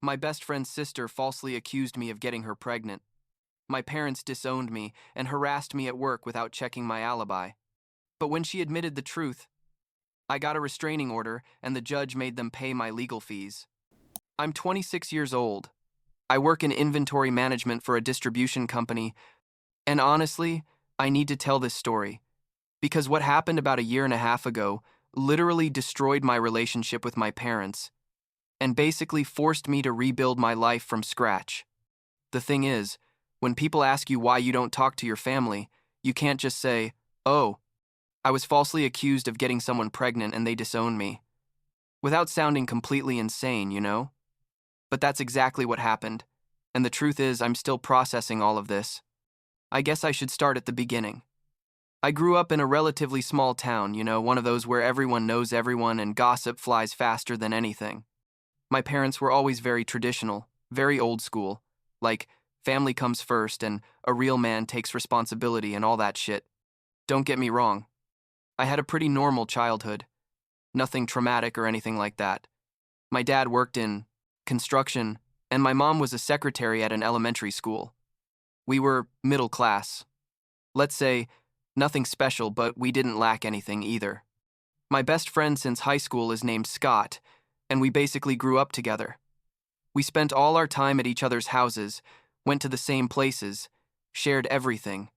My best friend's sister falsely accused me of getting her pregnant. My parents disowned me and harassed me at work without checking my alibi. But when she admitted the truth, I got a restraining order and the judge made them pay my legal fees. I'm 26 years old. I work in inventory management for a distribution company, and honestly, I need to tell this story because what happened about a year and a half ago literally destroyed my relationship with my parents and basically forced me to rebuild my life from scratch. The thing is, when people ask you why you don't talk to your family, you can't just say, "Oh, I was falsely accused of getting someone pregnant and they disowned me," without sounding completely insane, you know? But that's exactly what happened, and the truth is I'm still processing all of this. I guess I should start at the beginning. I grew up in a relatively small town, one of those where everyone knows everyone and gossip flies faster than anything. My parents were always very traditional, very old school, like family comes first and a real man takes responsibility and all that shit. Don't get me wrong. I had a pretty normal childhood. Nothing traumatic or anything like that. My dad worked in construction, and my mom was a secretary at an elementary school. We were middle class. Let's say, nothing special, but we didn't lack anything either. My best friend since high school is named Scott, and we basically grew up together. We spent all our time at each other's houses, went to the same places, shared everything.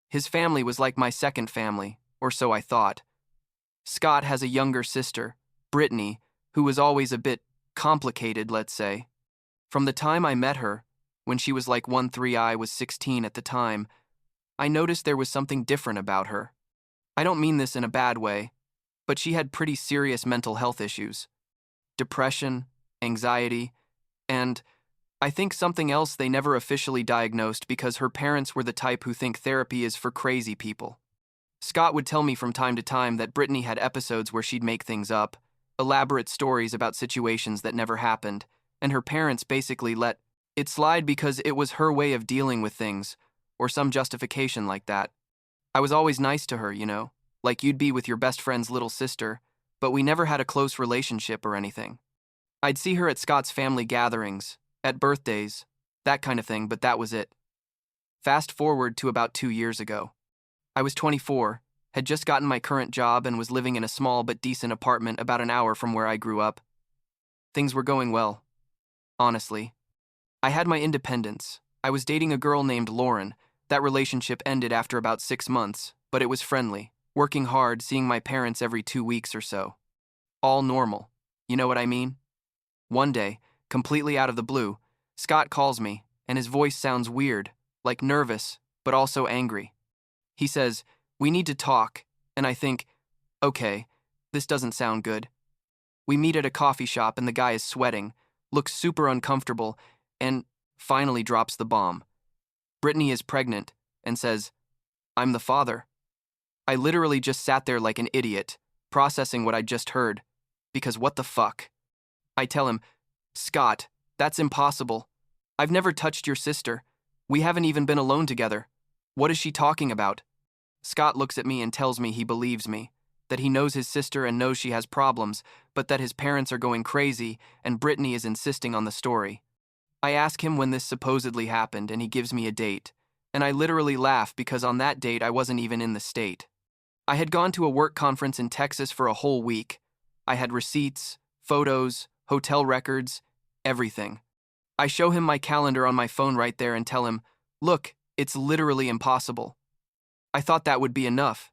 His family was like my second family, or so I thought. Scott has a younger sister, Brittany, who was always a bit complicated, let's say. From the time I met her, when she was like 1-3, I was 16 at the time, I noticed there was something different about her. I don't mean this in a bad way, but she had pretty serious mental health issues. Depression, anxiety, and I think something else they never officially diagnosed because her parents were the type who think therapy is for crazy people. Scott would tell me from time to time that Brittany had episodes where she'd make things up, elaborate stories about situations that never happened, and her parents basically let it slide because it was her way of dealing with things, or some justification like that. I was always nice to her, like you'd be with your best friend's little sister, but we never had a close relationship or anything. I'd see her at Scott's family gatherings, at birthdays, that kind of thing, but that was it. Fast forward to about 2 years ago. I was 24, had just gotten my current job and was living in a small but decent apartment about an hour from where I grew up. Things were going well, honestly. I had my independence. I was dating a girl named Lauren. That relationship ended after about 6 months, but it was friendly, working hard, seeing my parents every 2 weeks or so. All normal, you know what I mean? One day, completely out of the blue, Scott calls me, and his voice sounds weird, like nervous, but also angry. He says, "We need to talk," and I think, okay, this doesn't sound good. We meet at a coffee shop and the guy is sweating, looks super uncomfortable, and finally drops the bomb. Brittany is pregnant, and says, "I'm the father." I literally just sat there like an idiot, processing what I'd just heard, because what the fuck? I tell him, "Scott, that's impossible. I've never touched your sister. We haven't even been alone together. What is she talking about?" Scott looks at me and tells me he believes me, that he knows his sister and knows she has problems, but that his parents are going crazy and Brittany is insisting on the story. I ask him when this supposedly happened and he gives me a date, and I literally laugh because on that date I wasn't even in the state. I had gone to a work conference in Texas for a whole week. I had receipts, photos, hotel records, everything. I show him my calendar on my phone right there and tell him, "Look, it's literally impossible." I thought that would be enough,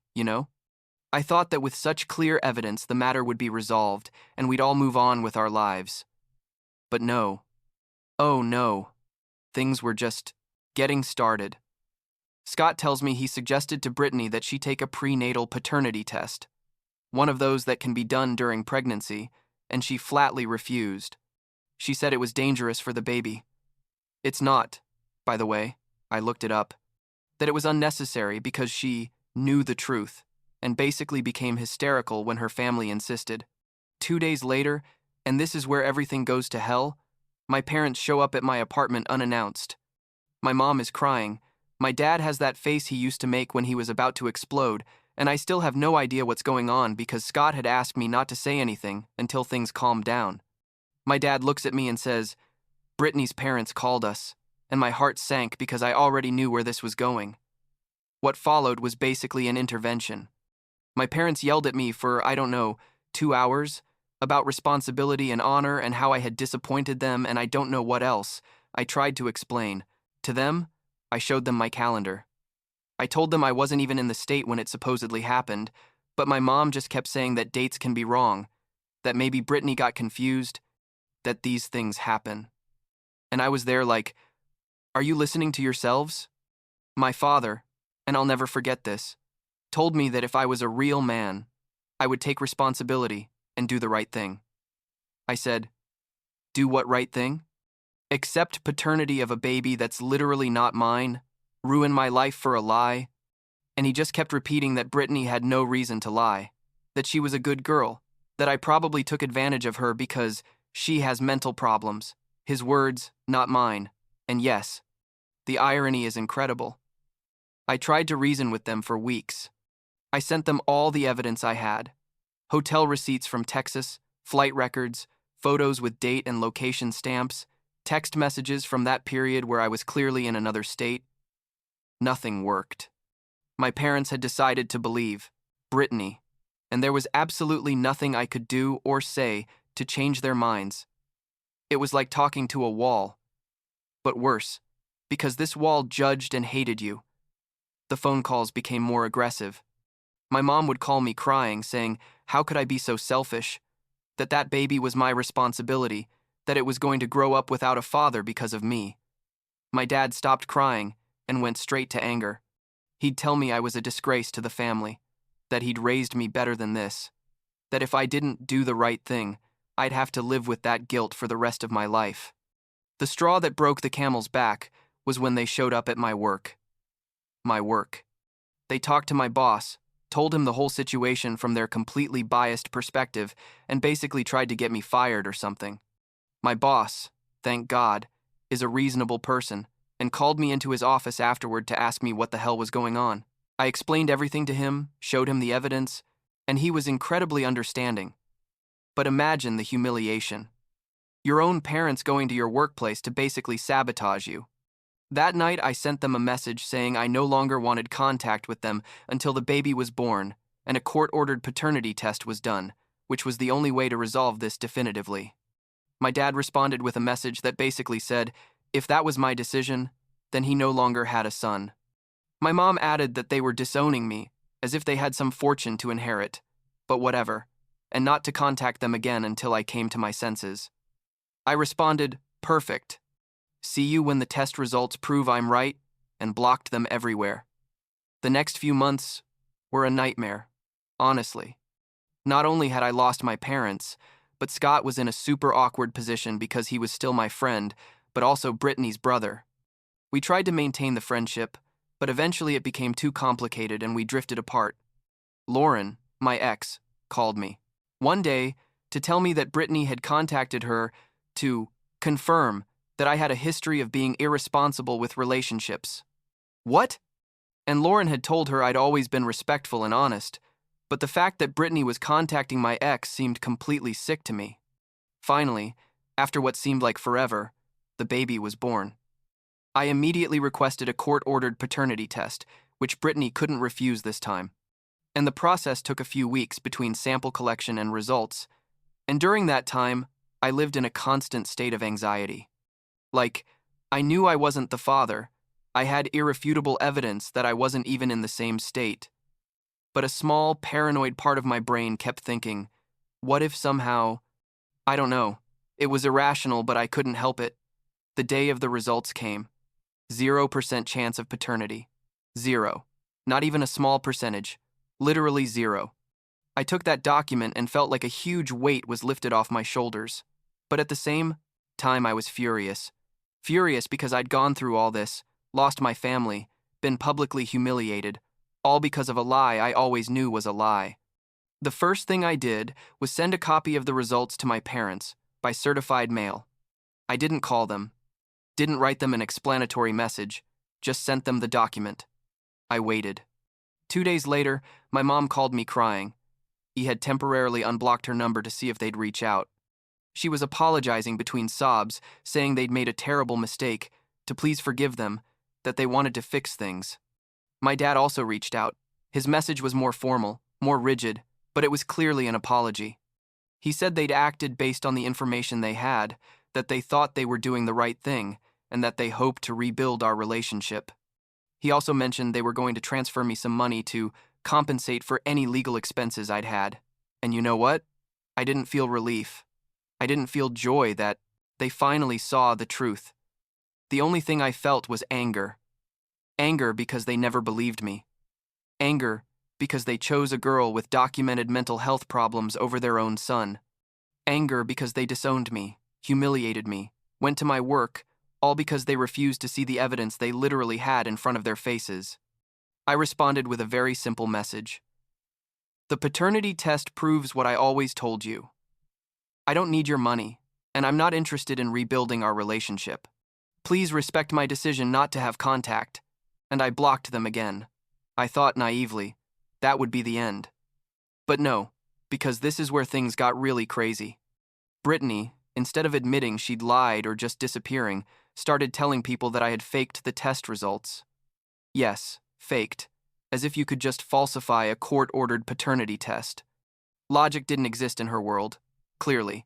I thought that with such clear evidence the matter would be resolved and we'd all move on with our lives. But no. Oh no. Things were just getting started. Scott tells me he suggested to Brittany that she take a prenatal paternity test, one of those that can be done during pregnancy, and she flatly refused. She said it was dangerous for the baby. It's not, by the way, I looked it up, that it was unnecessary because she knew the truth and basically became hysterical when her family insisted. 2 days later, and this is where everything goes to hell, my parents show up at my apartment unannounced. My mom is crying. My dad has that face he used to make when he was about to explode, and I still have no idea what's going on because Scott had asked me not to say anything until things calmed down. My dad looks at me and says, Brittany's parents called us, and my heart sank because I already knew where this was going. What followed was basically an intervention. My parents yelled at me for, I don't know, 2 hours, about responsibility and honor and how I had disappointed them and I don't know what else. I tried to explain. To them, I showed them my calendar. I told them I wasn't even in the state when it supposedly happened, but my mom just kept saying that dates can be wrong, that maybe Brittany got confused, that these things happen. And I was there like, are you listening to yourselves? My father, and I'll never forget this, told me that if I was a real man, I would take responsibility and do the right thing. I said, do what right thing? Accept paternity of a baby that's literally not mine, ruin my life for a lie? And he just kept repeating that Brittany had no reason to lie, that she was a good girl, that I probably took advantage of her because she has mental problems. His words, not mine. And yes, the irony is incredible. I tried to reason with them for weeks. I sent them all the evidence I had. Hotel receipts from Texas, flight records, photos with date and location stamps, text messages from that period where I was clearly in another state. Nothing worked. My parents had decided to believe Brittany, and there was absolutely nothing I could do or say to change their minds. It was like talking to a wall, but worse, because this wall judged and hated you. The phone calls became more aggressive. My mom would call me crying, saying, how could I be so selfish? That baby was my responsibility, that it was going to grow up without a father because of me. My dad stopped crying and went straight to anger. He'd tell me I was a disgrace to the family, that he'd raised me better than this, that if I didn't do the right thing, I'd have to live with that guilt for the rest of my life. The straw that broke the camel's back was when they showed up at my work. My work. They talked to my boss, told him the whole situation from their completely biased perspective, and basically tried to get me fired or something. My boss, thank God, is a reasonable person, and called me into his office afterward to ask me what the hell was going on. I explained everything to him, showed him the evidence, and he was incredibly understanding. But imagine the humiliation. Your own parents going to your workplace to basically sabotage you. That night, I sent them a message saying I no longer wanted contact with them until the baby was born and a court-ordered paternity test was done, which was the only way to resolve this definitively. My dad responded with a message that basically said, if that was my decision, then he no longer had a son. My mom added that they were disowning me, as if they had some fortune to inherit, but whatever, and not to contact them again until I came to my senses. I responded, perfect. See you when the test results prove I'm right, and blocked them everywhere. The next few months were a nightmare, honestly. Not only had I lost my parents, but Scott was in a super awkward position because he was still my friend, but also Brittany's brother. We tried to maintain the friendship, but eventually it became too complicated and we drifted apart. Lauren, my ex, called me one day to tell me that Brittany had contacted her to confirm that I had a history of being irresponsible with relationships. What? And Lauren had told her I'd always been respectful and honest, but the fact that Brittany was contacting my ex seemed completely sick to me. Finally, after what seemed like forever, the baby was born. I immediately requested a court-ordered paternity test, which Brittany couldn't refuse this time. And the process took a few weeks between sample collection and results, and during that time, I lived in a constant state of anxiety. Like, I knew I wasn't the father. I had irrefutable evidence that I wasn't even in the same state. But a small, paranoid part of my brain kept thinking, what if somehow... I don't know. It was irrational, but I couldn't help it. The day of the results came. 0% chance of paternity. 0. Not even a small percentage. Literally 0. I took that document and felt like a huge weight was lifted off my shoulders. But at the same time, I was furious. Furious because I'd gone through all this, lost my family, been publicly humiliated, all because of a lie I always knew was a lie. The first thing I did was send a copy of the results to my parents, by certified mail. I didn't call them, didn't write them an explanatory message, just sent them the document. I waited. 2 days later, my mom called me crying. He had temporarily unblocked her number to see if they'd reach out. She was apologizing between sobs, saying they'd made a terrible mistake, to please forgive them, that they wanted to fix things. My dad also reached out. His message was more formal, more rigid, but it was clearly an apology. He said they'd acted based on the information they had, that they thought they were doing the right thing, and that they hoped to rebuild our relationship. He also mentioned they were going to transfer me some money to compensate for any legal expenses I'd had. And you know what? I didn't feel relief. I didn't feel joy that they finally saw the truth. The only thing I felt was anger. Anger because they never believed me. Anger because they chose a girl with documented mental health problems over their own son. Anger because they disowned me, humiliated me, went to my work, all because they refused to see the evidence they literally had in front of their faces. I responded with a very simple message. The paternity test proves what I always told you. I don't need your money, and I'm not interested in rebuilding our relationship. Please respect my decision not to have contact. And I blocked them again. I thought naively, that would be the end. But no, because this is where things got really crazy. Brittany, instead of admitting she'd lied or just disappearing, started telling people that I had faked the test results. Yes, faked, as if you could just falsify a court-ordered paternity test. Logic didn't exist in her world, clearly.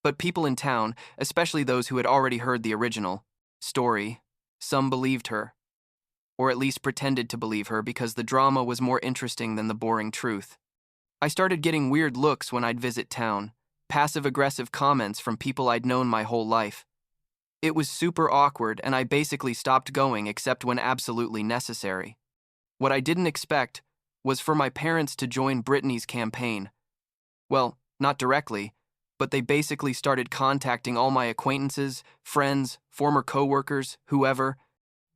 But people in town, especially those who had already heard the original story, some believed her. Or at least pretended to believe her because the drama was more interesting than the boring truth. I started getting weird looks when I'd visit town, passive-aggressive comments from people I'd known my whole life. It was super awkward, and I basically stopped going except when absolutely necessary. What I didn't expect was for my parents to join Brittany's campaign. Well, not directly, but they basically started contacting all my acquaintances, friends, former coworkers, whoever,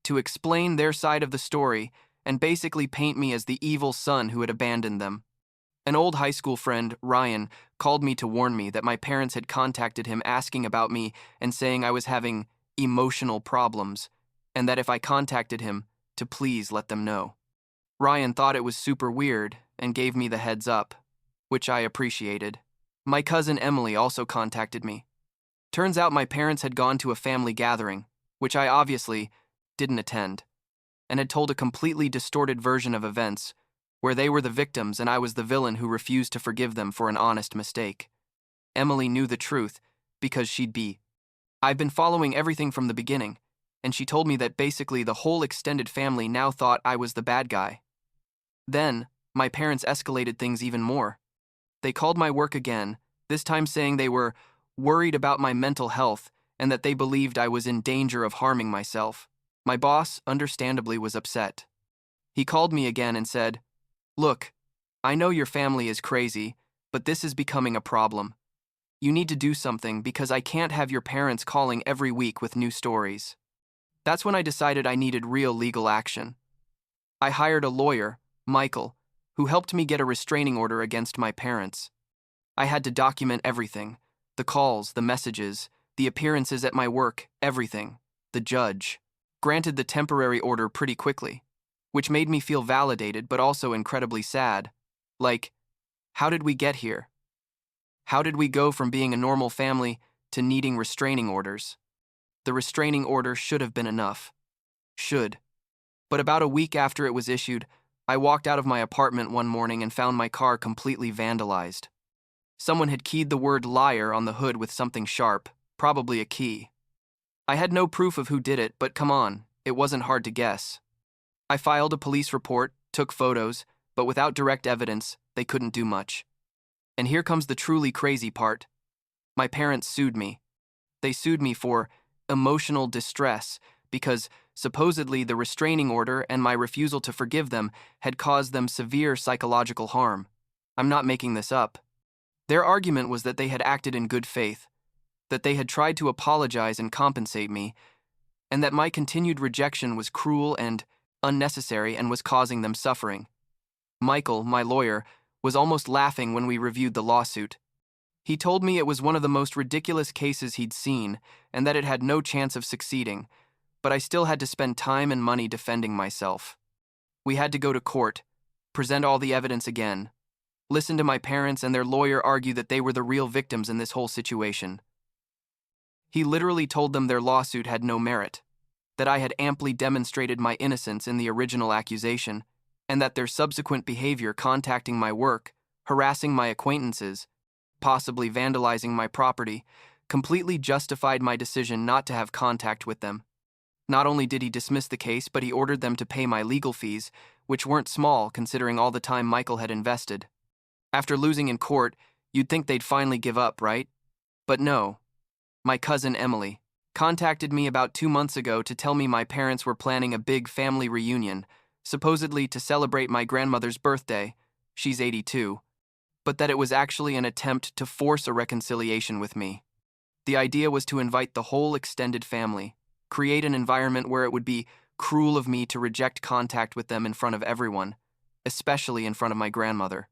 to explain their side of the story and basically paint me as the evil son who had abandoned them. An old high school friend, Ryan, called me to warn me that my parents had contacted him asking about me and saying I was having emotional problems, and that if I contacted him, to please let them know. Ryan thought it was super weird and gave me the heads up, which I appreciated. My cousin Emily also contacted me. Turns out my parents had gone to a family gathering, which I obviously didn't attend, and had told a completely distorted version of events, where they were the victims and I was the villain who refused to forgive them for an honest mistake. Emily knew the truth, because I've been following everything from the beginning, and she told me that basically the whole extended family now thought I was the bad guy. Then, my parents escalated things even more. They called my work again, this time saying they were worried about my mental health and that they believed I was in danger of harming myself. My boss, understandably, was upset. He called me again and said, "Look, I know your family is crazy, but this is becoming a problem. You need to do something because I can't have your parents calling every week with new stories." That's when I decided I needed real legal action. I hired a lawyer, Michael, who helped me get a restraining order against my parents. I had to document everything, the calls, the messages, the appearances at my work, everything. The judge granted the temporary order pretty quickly, which made me feel validated but also incredibly sad. Like, how did we get here? How did we go from being a normal family to needing restraining orders? The restraining order should have been enough. Should. But about a week after it was issued, I walked out of my apartment one morning and found my car completely vandalized. Someone had keyed the word liar on the hood with something sharp, probably a key. I had no proof of who did it, but come on, it wasn't hard to guess. I filed a police report, took photos, but without direct evidence, they couldn't do much. And here comes the truly crazy part. My parents sued me. They sued me for emotional distress because supposedly the restraining order and my refusal to forgive them had caused them severe psychological harm. I'm not making this up. Their argument was that they had acted in good faith, that they had tried to apologize and compensate me, and that my continued rejection was cruel and unnecessary and was causing them suffering. Michael, my lawyer, was almost laughing when we reviewed the lawsuit. He told me it was one of the most ridiculous cases he'd seen and that it had no chance of succeeding, but I still had to spend time and money defending myself. We had to go to court, present all the evidence again, Listened to my parents and their lawyer argue that they were the real victims in this whole situation. He literally told them their lawsuit had no merit, that I had amply demonstrated my innocence in the original accusation, and that their subsequent behavior contacting my work, harassing my acquaintances, possibly vandalizing my property, completely justified my decision not to have contact with them. Not only did he dismiss the case, but he ordered them to pay my legal fees, which weren't small considering all the time Michael had invested. After losing in court, you'd think they'd finally give up, right? But no. My cousin Emily contacted me about 2 months ago to tell me my parents were planning a big family reunion, supposedly to celebrate my grandmother's birthday, she's 82, but that it was actually an attempt to force a reconciliation with me. The idea was to invite the whole extended family, create an environment where it would be cruel of me to reject contact with them in front of everyone, especially in front of my grandmother.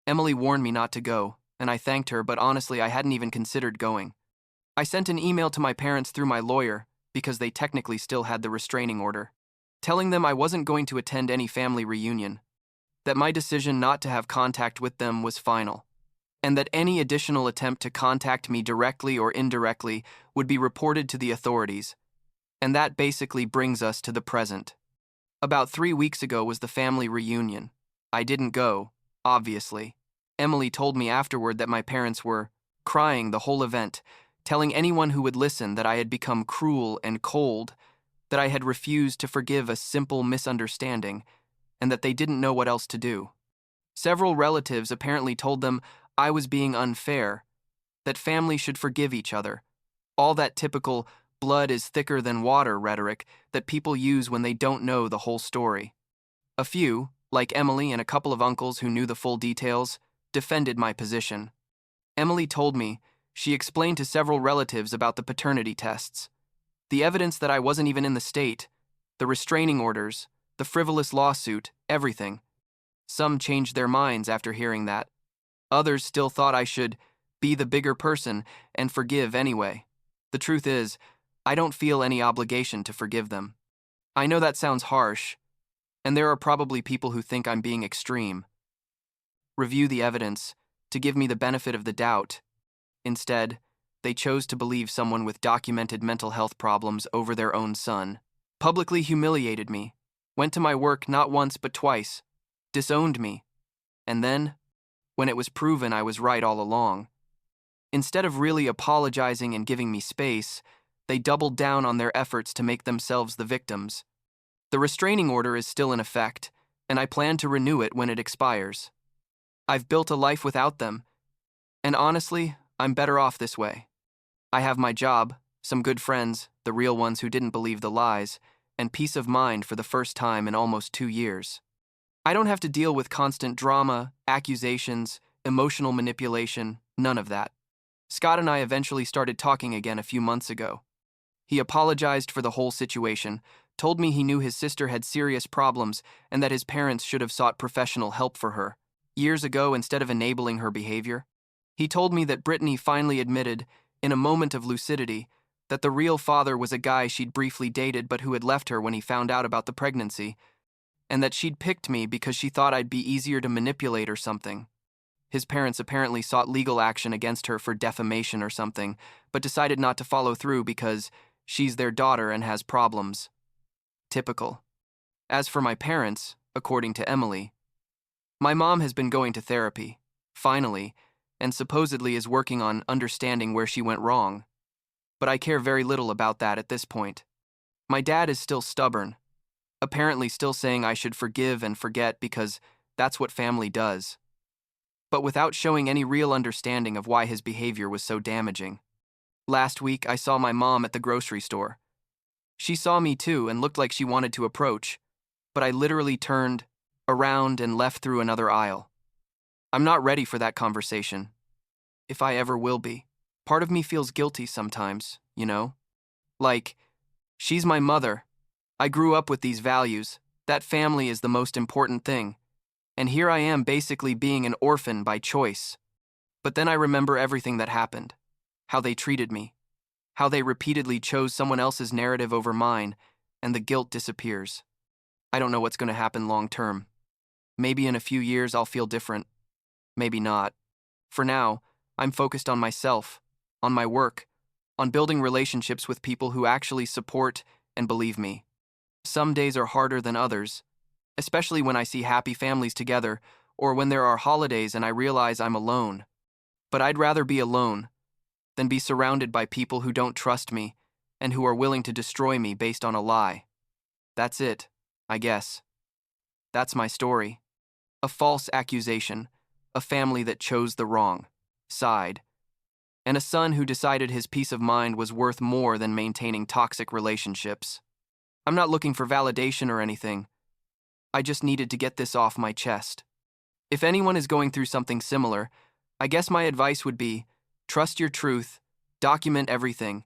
Emily warned me not to go, and I thanked her, but honestly, I hadn't even considered going. I sent an email to my parents through my lawyer, because they technically still had the restraining order, telling them I wasn't going to attend any family reunion, that my decision not to have contact with them was final, and that any additional attempt to contact me directly or indirectly would be reported to the authorities. And that basically brings us to the present. About 3 weeks ago was the family reunion. I didn't go, obviously. Emily told me afterward that my parents were crying the whole event, telling anyone who would listen that I had become cruel and cold, that I had refused to forgive a simple misunderstanding, and that they didn't know what else to do. Several relatives apparently told them I was being unfair, that families should forgive each other, all that typical blood is thicker than water rhetoric that people use when they don't know the whole story. A few, like Emily and a couple of uncles who knew the full details, defended my position. Emily told me she explained to several relatives about the paternity tests, the evidence that I wasn't even in the state, the restraining orders, the frivolous lawsuit, everything. Some changed their minds after hearing that. Others still thought I should be the bigger person and forgive anyway. The truth is, I don't feel any obligation to forgive them. I know that sounds harsh, and there are probably people who think I'm being extreme. Review the evidence to give me the benefit of the doubt. Instead, they chose to believe someone with documented mental health problems over their own son, publicly humiliated me, went to my work not once but twice, disowned me, and then, when it was proven I was right all along, instead of really apologizing and giving me space, they doubled down on their efforts to make themselves the victims. The restraining order is still in effect, and I plan to renew it when it expires. I've built a life without them, and honestly, I'm better off this way. I have my job, some good friends, the real ones who didn't believe the lies, and peace of mind for the first time in almost 2 years. I don't have to deal with constant drama, accusations, emotional manipulation, none of that. Scott and I eventually started talking again a few months ago. He apologized for the whole situation, told me he knew his sister had serious problems and that his parents should have sought professional help for her, years ago instead of enabling her behavior. He told me that Brittany finally admitted, in a moment of lucidity, that the real father was a guy she'd briefly dated but who had left her when he found out about the pregnancy, and that she'd picked me because she thought I'd be easier to manipulate or something. His parents apparently sought legal action against her for defamation or something, but decided not to follow through because she's their daughter and has problems. Typical. As for my parents, according to Emily, my mom has been going to therapy, finally, and supposedly is working on understanding where she went wrong. But I care very little about that at this point. My dad is still stubborn, apparently still saying I should forgive and forget because that's what family does, but without showing any real understanding of why his behavior was so damaging. Last week, I saw my mom at the grocery store. She saw me too and looked like she wanted to approach, but I literally turned around and left through another aisle. I'm not ready for that conversation, if I ever will be. Part of me feels guilty sometimes, you know? Like, she's my mother. I grew up with these values. That family is the most important thing. And here I am basically being an orphan by choice. But then I remember everything that happened. How they treated me. How they repeatedly chose someone else's narrative over mine, and the guilt disappears. I don't know what's going to happen long term. Maybe in a few years I'll feel different. Maybe not. For now, I'm focused on myself, on my work, on building relationships with people who actually support and believe me. Some days are harder than others, especially when I see happy families together or when there are holidays and I realize I'm alone. But I'd rather be alone than be surrounded by people who don't trust me and who are willing to destroy me based on a lie. That's it, I guess. That's my story. A false accusation, a family that chose the wrong side, and a son who decided his peace of mind was worth more than maintaining toxic relationships. I'm not looking for validation or anything. I just needed to get this off my chest. If anyone is going through something similar, I guess my advice would be, trust your truth, document everything,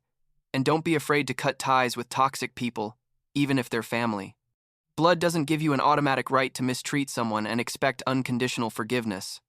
and don't be afraid to cut ties with toxic people, even if they're family. Blood doesn't give you an automatic right to mistreat someone and expect unconditional forgiveness.